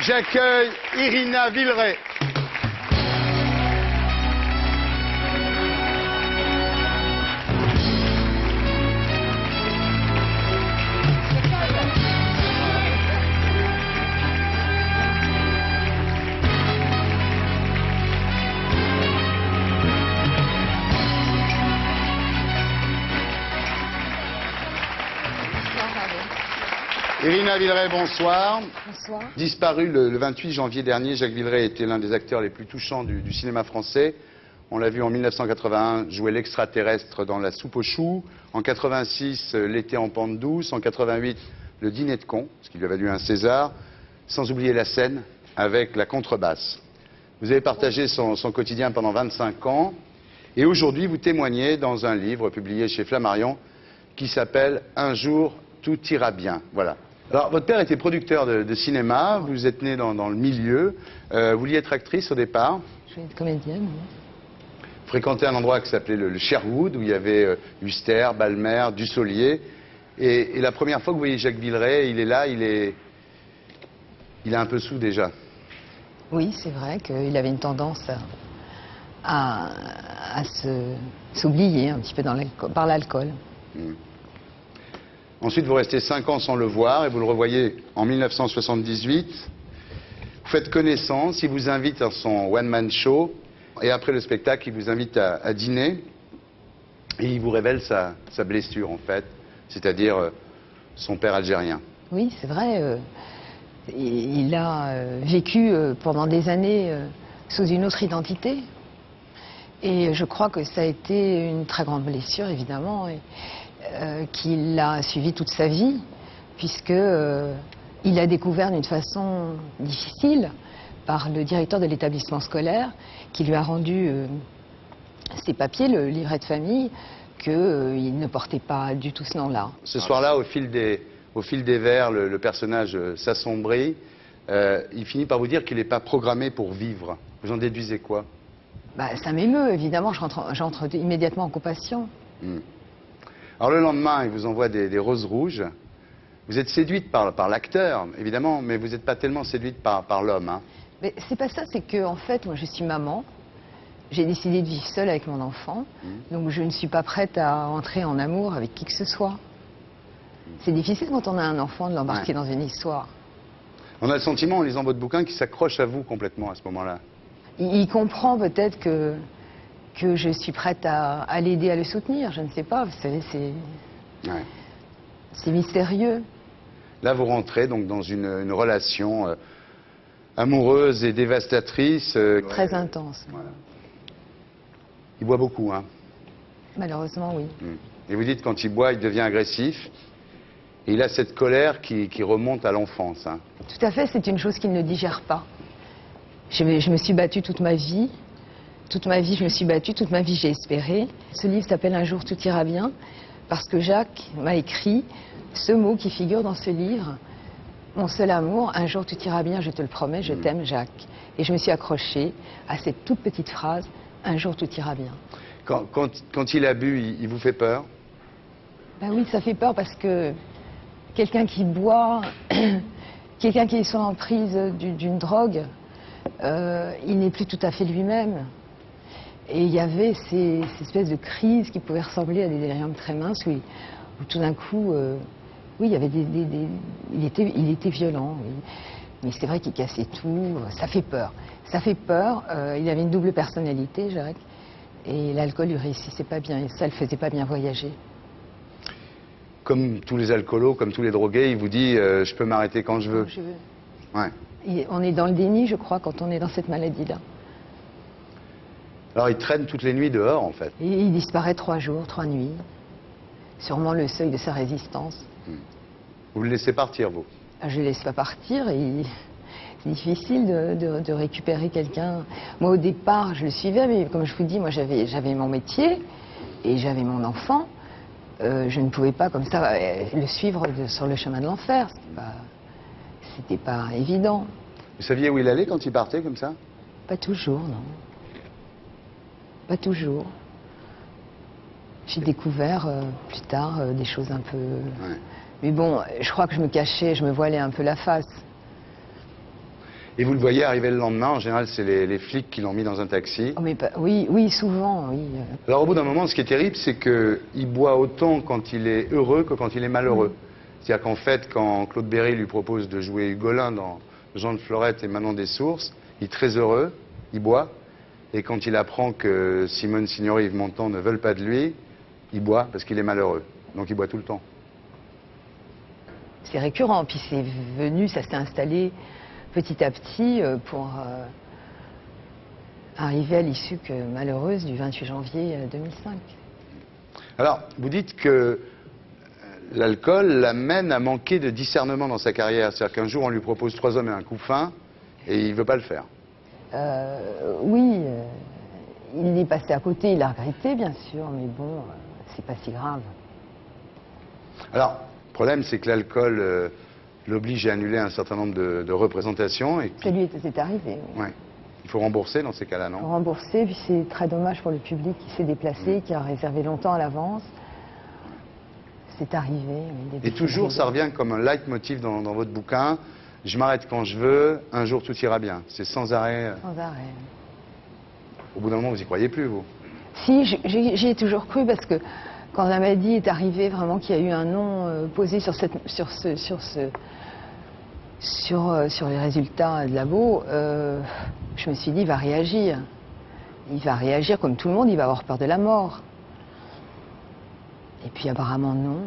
J'accueille Irina Villeray. Irina Villeray, bonsoir. Bonsoir. Disparu le 28 janvier dernier, Jacques Villeray était l'un des acteurs les plus touchants du cinéma français. On l'a vu en 1981 jouer l'extraterrestre dans La soupe aux choux. En 86, L'été en pente douce. En 88, Le dîner de cons, ce qui lui a valu un César. Sans oublier La scène avec La contrebasse. Vous avez partagé son quotidien pendant 25 ans. Et aujourd'hui, vous témoignez dans un livre publié chez Flammarion qui s'appelle « Un jour, tout ira bien ». Voilà. Alors, votre père était producteur de cinéma, vous êtes né dans le milieu, vous vouliez être actrice au départ. Je vais être comédienne. Vous fréquentez un endroit qui s'appelait le Sherwood, où il y avait Huster, Balmer, Dussolier. Et la première fois que vous voyez Jacques Villeray, il est là, il est un peu sous déjà. Oui, c'est vrai qu'il avait une tendance à s'oublier un petit peu par l'alcool. Ensuite, vous restez 5 ans sans le voir et vous le revoyez en 1978. Vous faites connaissance, il vous invite à son one-man show. Et après le spectacle, il vous invite à dîner. Et il vous révèle sa blessure, en fait. C'est-à-dire son père algérien. Oui, c'est vrai. Il a vécu pendant des années sous une autre identité. Et je crois que ça a été une très grande blessure, évidemment. Qu'il a suivi toute sa vie, puisque il a découvert d'une façon difficile par le directeur de l'établissement scolaire qui lui a rendu ses papiers, le livret de famille, qu'il ne portait pas du tout ce nom-là. Ce soir-là, au fil des vers, le personnage s'assombrit. Il finit par vous dire qu'il n'est pas programmé pour vivre. Vous en déduisez quoi? Ça m'émeut, évidemment, j'entre immédiatement en compassion. Alors le lendemain, il vous envoie des roses rouges. Vous êtes séduite par l'acteur, évidemment, mais vous n'êtes pas tellement séduite par l'homme. Hein. Mais c'est pas ça, c'est que en fait, moi je suis maman. J'ai décidé de vivre seule avec mon enfant. Donc je ne suis pas prête à entrer en amour avec qui que ce soit. C'est difficile quand on a un enfant de l'embarquer dans une histoire. On a le sentiment, en lisant votre bouquin, qu'il s'accroche à vous complètement à ce moment-là. Il comprend peut-être que je suis prête à l'aider, à le soutenir, je ne sais pas, vous savez, c'est mystérieux. Là, vous rentrez donc dans une relation amoureuse et dévastatrice. Très intense. Voilà. Il boit beaucoup, hein? Malheureusement, oui. Et vous dites, quand il boit, il devient agressif. Et il a cette colère qui remonte à l'enfance. Hein. Tout à fait, c'est une chose qu'il ne digère pas. Je me suis battue toute ma vie. Toute ma vie, je me suis battue, toute ma vie, j'ai espéré. Ce livre s'appelle « Un jour, tout ira bien » parce que Jacques m'a écrit ce mot qui figure dans ce livre. Mon seul amour, un jour, tout ira bien, je te le promets, je t'aime, Jacques. Et je me suis accrochée à cette toute petite phrase « Un jour, tout ira bien ». Quand il a bu, il vous fait peur? Oui, ça fait peur parce que quelqu'un qui boit, quelqu'un qui est sous l'emprise d'une drogue, il n'est plus tout à fait lui-même. Et il y avait ces espèces de crises qui pouvaient ressembler à des déliriums très minces où tout d'un coup, oui, il y avait il était violent, oui. Mais c'est vrai qu'il cassait tout, ça fait peur. Ça fait peur, il avait une double personnalité, Jacques, et l'alcool lui réussissait pas bien, et ça le faisait pas bien voyager. Comme tous les alcoolos, comme tous les drogués, il vous dit je peux m'arrêter quand je veux. Quand je veux. Ouais. On est dans le déni, je crois, quand on est dans cette maladie-là. Alors il traîne toutes les nuits dehors, en fait. Et il disparaît 3 jours, 3 nuits. Sûrement le seuil de sa résistance. Vous le laissez partir, vous? Je ne le laisse pas partir. C'est difficile de récupérer quelqu'un. Moi, au départ, je le suivais, mais comme je vous dis, moi, j'avais mon métier et j'avais mon enfant. Je ne pouvais pas, comme ça, le suivre sur le chemin de l'enfer. C'était pas évident. Vous saviez où il allait quand il partait, comme ça? Pas toujours, non. Pas toujours. J'ai découvert plus tard des choses un peu... Ouais. Mais bon, je crois que je me cachais, je me voilais un peu la face. Et vous le voyez arriver le lendemain, en général c'est les flics qui l'ont mis dans un taxi. Oh, mais oui, oui, souvent, oui. Alors au bout d'un moment, ce qui est terrible, c'est qu'il boit autant quand il est heureux que quand il est malheureux. C'est-à-dire qu'en fait, quand Claude Berry lui propose de jouer Hugolin dans Jean de Florette et Manon des Sources, il est très heureux, il boit. Et quand il apprend que Simone Signoret et Yves Montand ne veulent pas de lui, il boit parce qu'il est malheureux. Donc il boit tout le temps. C'est récurrent, puis c'est venu, ça s'est installé petit à petit pour arriver à l'issue malheureuse du 28 janvier 2005. Alors, vous dites que l'alcool l'amène à manquer de discernement dans sa carrière. C'est-à-dire qu'un jour, on lui propose 3 hommes et un couffin, et il ne veut pas le faire. Oui, il est passé à côté, il a regretté, bien sûr, mais bon, c'est pas si grave. Alors, le problème, c'est que l'alcool l'oblige à annuler un certain nombre de représentations. Et Ça lui est arrivé. Oui. Ouais. Il faut rembourser dans ces cas-là, non? Rembourser, puis c'est très dommage pour le public qui s'est déplacé, qui a réservé longtemps à l'avance. C'est arrivé. Oui, et toujours, ça revient comme un leitmotiv dans votre bouquin. Je m'arrête quand je veux, un jour tout ira bien. C'est sans arrêt. Sans arrêt. Au bout d'un moment, vous n'y croyez plus, vous? Si, j'y ai toujours cru parce que quand la maladie est arrivée, vraiment qu'il y a eu un nom posé sur les résultats de labo, je me suis dit, il va réagir. Il va réagir comme tout le monde, il va avoir peur de la mort. Et puis apparemment non.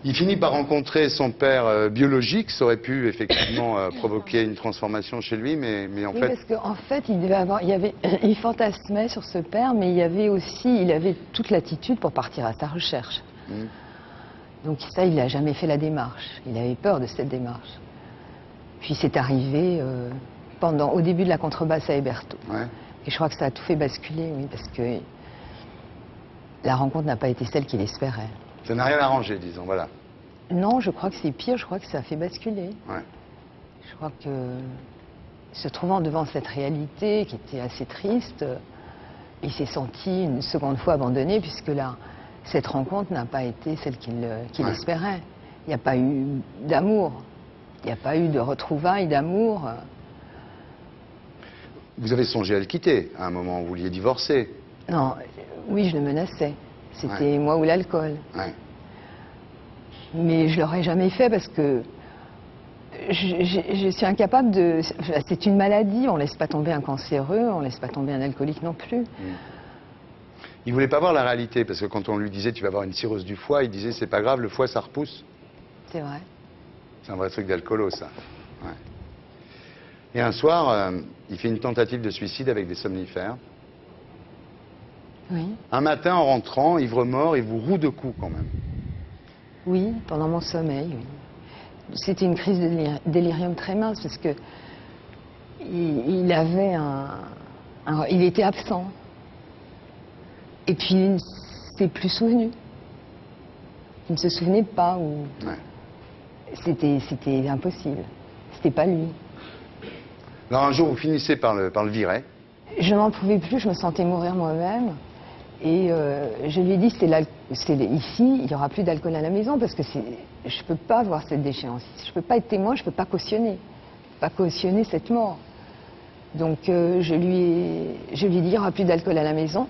Il finit par rencontrer son père biologique, ça aurait pu effectivement provoquer une transformation chez lui, mais en oui, fait... parce qu'en fait, il fantasmait sur ce père, mais il avait toute l'attitude pour partir à sa recherche. Donc ça, il n'a jamais fait la démarche. Il avait peur de cette démarche. Puis c'est arrivé au début de la contrebasse à Hébertot. Ouais. Et je crois que ça a tout fait basculer, oui, parce que la rencontre n'a pas été celle qu'il espérait. Ça n'a rien arrangé, disons, voilà. Non, je crois que c'est pire, je crois que ça a fait basculer. Ouais. Je crois que, se trouvant devant cette réalité qui était assez triste, il s'est senti une seconde fois abandonné, puisque là, cette rencontre n'a pas été celle qu'il espérait. Il n'y a pas eu d'amour, il n'y a pas eu de retrouvailles d'amour. Vous avez songé à le quitter, à un moment, vous vouliez divorcer. Non, oui, je le menaçais. C'était moi ou l'alcool. Ouais. Mais je l'aurais jamais fait parce que je suis incapable de... C'est une maladie, on ne laisse pas tomber un cancéreux, on ne laisse pas tomber un alcoolique non plus. Il voulait pas voir la réalité, parce que quand on lui disait tu vas avoir une cirrhose du foie, il disait c'est pas grave, le foie ça repousse. C'est vrai. C'est un vrai truc d'alcoolo, ça. Ouais. Et un soir, il fait une tentative de suicide avec des somnifères. Oui. Un matin, en rentrant, ivre-mort, il vous roue de coups quand même. Oui, pendant mon sommeil, oui. C'était une crise de délirium très mince parce que il avait il était absent. Et puis il ne s'est plus souvenu. Il ne se souvenait pas ou c'était impossible. C'était pas lui. Alors un jour, vous finissez par le virer. Je n'en pouvais plus, je me sentais mourir moi-même. Et je lui ai dit, ici, il n'y aura plus d'alcool à la maison parce que je ne peux pas voir cette déchéance. Je ne peux pas être témoin, je ne peux pas cautionner. Pas cautionner cette mort. Donc je lui ai dit, il n'y aura plus d'alcool à la maison.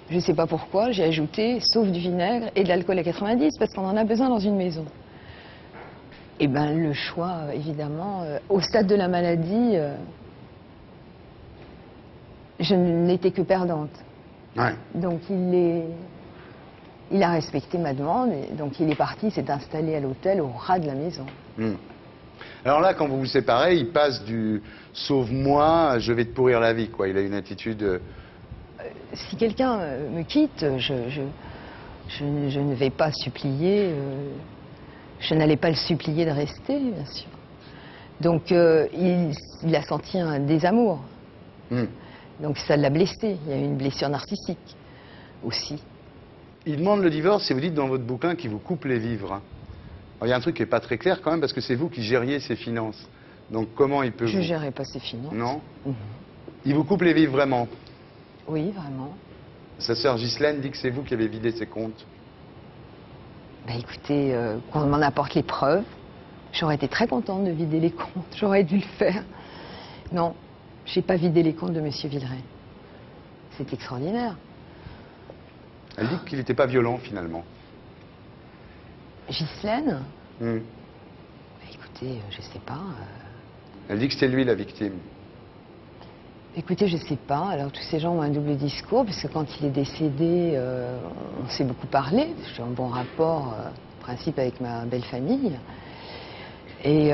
Je ne sais pas pourquoi, j'ai ajouté, sauf du vinaigre et de l'alcool à 90, parce qu'on en a besoin dans une maison. Et bien le choix, évidemment, au stade de la maladie, je n'étais que perdante. Ouais. Donc il a respecté ma demande, et donc il est parti, s'est installé à l'hôtel au ras de la maison. Alors là, quand vous vous séparez, il passe du « sauve-moi, je vais te pourrir la vie », quoi. Il a une attitude... Si quelqu'un me quitte, je ne vais pas supplier, je n'allais pas le supplier de rester, bien sûr. Donc il a senti un désamour. Donc ça l'a blessé, il y a eu une blessure narcissique aussi. Il demande le divorce et vous dites dans votre bouquin qu'il vous coupe les vivres. Alors, il y a un truc qui n'est pas très clair quand même parce que c'est vous qui gériez ses finances. Donc comment il peut... Je ne gérais pas ses finances. Non. Il vous coupe les vivres vraiment? Oui, vraiment. Sa sœur Ghislaine dit que c'est vous qui avez vidé ses comptes. Ben écoutez, qu'on m'en apporte les preuves, j'aurais été très contente de vider les comptes, j'aurais dû le faire. Non, j'ai pas vidé les comptes de Monsieur Villeray. C'est extraordinaire. Elle dit qu'il n'était pas violent, finalement. Ghislaine, Hmm. écoutez, je sais pas. Elle dit que c'était lui la victime. Écoutez, je sais pas. Alors tous ces gens ont un double discours, puisque quand il est décédé, on s'est beaucoup parlé. J'ai un bon rapport, en principe, avec ma belle famille. Et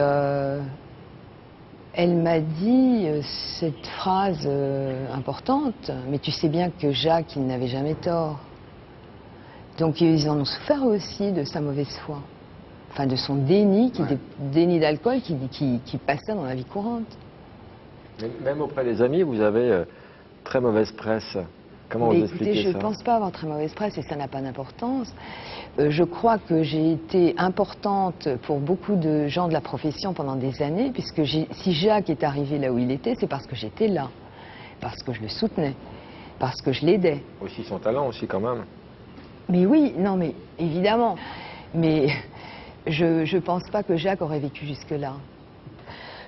elle m'a dit cette phrase importante, mais tu sais bien que Jacques, il n'avait jamais tort. Donc ils en ont souffert aussi de sa mauvaise foi. Enfin, de son déni, déni d'alcool qui passait dans la vie courante. Mais même auprès des amis, vous avez très mauvaise presse. Comment Mais vous écoutez, expliquez je ne ça? pense pas avoir très mauvaise presse et ça n'a pas d'importance. Je crois que j'ai été importante pour beaucoup de gens de la profession pendant des années, puisque si Jacques est arrivé là où il était, c'est parce que j'étais là, parce que je le soutenais, parce que je l'aidais. Aussi son talent aussi quand même. Mais oui, non mais évidemment. Mais je ne pense pas que Jacques aurait vécu jusque-là.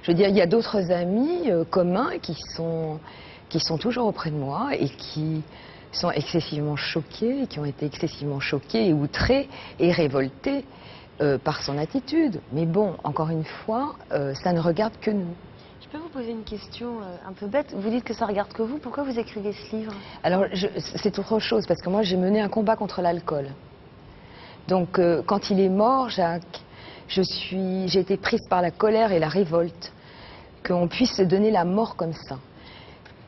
Je veux dire, il y a d'autres amis communs qui sont toujours auprès de moi et qui sont excessivement choqués, qui ont été excessivement choqués et outrés et révoltés par son attitude. Mais bon, encore une fois, ça ne regarde que nous. Je peux vous poser une question un peu bête? Vous dites que ça regarde que vous. Pourquoi vous écrivez ce livre? Alors, c'est autre chose, parce que moi, j'ai mené un combat contre l'alcool. Donc, quand il est mort, Jacques, j'ai été prise par la colère et la révolte qu'on puisse se donner la mort comme ça.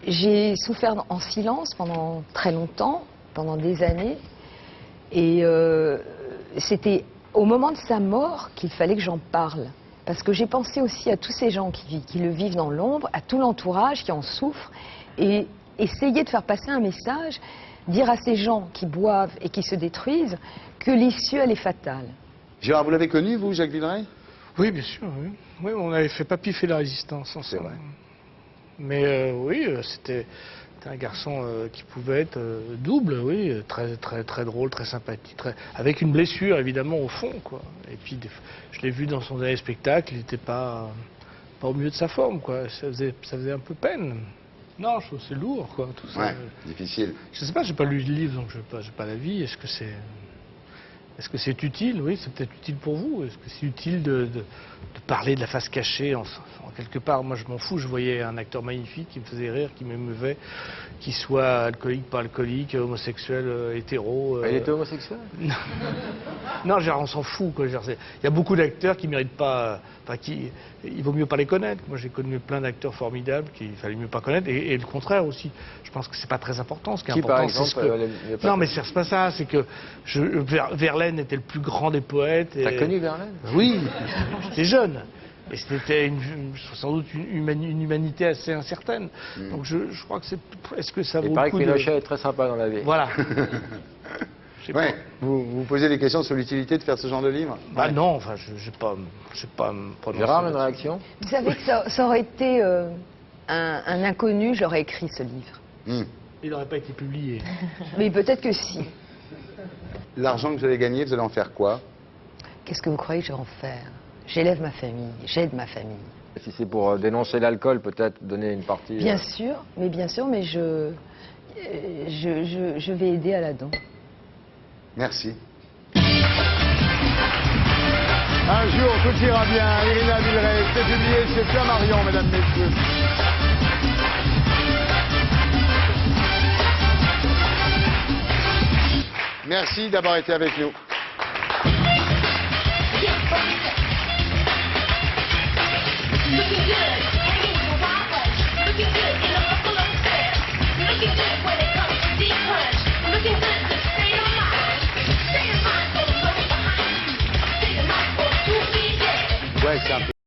J'ai souffert en silence pendant très longtemps, pendant des années, et c'était au moment de sa mort qu'il fallait que j'en parle. Parce que j'ai pensé aussi à tous ces gens qui le vivent dans l'ombre, à tout l'entourage qui en souffre, et essayer de faire passer un message, dire à ces gens qui boivent et qui se détruisent que l'issue, elle est fatale. Gérard, vous l'avez connu, vous, Jacques Villeray? Oui, bien sûr, oui. Oui, on avait fait Papy fait la résistance ensemble. C'est vrai. Mais oui, c'était un garçon qui pouvait être double, oui, très drôle, très sympathique, avec une blessure évidemment au fond, quoi. Et puis je l'ai vu dans son dernier spectacle, il n'était pas au mieux de sa forme, quoi. Ça faisait un peu peine. Non, je trouve que c'est lourd, quoi, tout ça. Ouais, difficile. Je sais pas, j'ai pas lu le livre, donc je n'ai pas l'avis. Est-ce que c'est utile? Oui, c'est peut-être utile pour vous. Est-ce que c'est utile de parler de la face cachée en quelque part, moi je m'en fous. Je voyais un acteur magnifique qui me faisait rire, qui m'émeuvait, qu'il soit alcoolique, pas alcoolique, homosexuel, hétéro. Il était homosexuel? Non, genre, on s'en fout, quoi. Il y a beaucoup d'acteurs qui méritent pas. Il vaut mieux pas les connaître. Moi, j'ai connu plein d'acteurs formidables qu'il fallait mieux pas connaître, et le contraire aussi. Je pense que c'est pas très important. Ce qui est Qui, par important, c'est exemple, non, mais c'est pas ça. C'est que Verlaine était le plus grand des poètes. T'as connu Verlaine? Oui, j'étais jeune. Et c'était sans doute une humanité assez incertaine. Donc je crois que c'est. Est-ce que ça vaut Il le paraît que coup de... Pinochet est très sympa dans la vie. Voilà. Je sais Ouais. pas. Vous vous posez des questions sur l'utilité de faire ce genre de livre? Bah Ouais. non, enfin, je sais pas à me prononcer Gérard, une là-dessus. réaction? Vous savez que ça aurait été un inconnu, j'aurais écrit ce livre. Hmm. Il n'aurait pas été publié. Mais peut-être que si. L'argent que vous allez gagner, vous allez en faire quoi? Qu'est-ce que vous croyez que je vais en faire? J'élève ma famille, j'aide ma famille. Si c'est pour dénoncer l'alcool, peut-être donner une partie... Bien sûr, mais je vais aider à la don. Merci. Un jour, tout ira bien. Irina Villeray, c'est publié chez Flammarion, mesdames, messieurs. Merci d'avoir été avec nous. Looking good, hanging in the wild west. Looking good in a buffalo set. Looking good when it comes to deep punch. Looking good to stay on mind. Stay in mind for the behind you. Stay in mind for to be dead. Ouais, c'est un peu...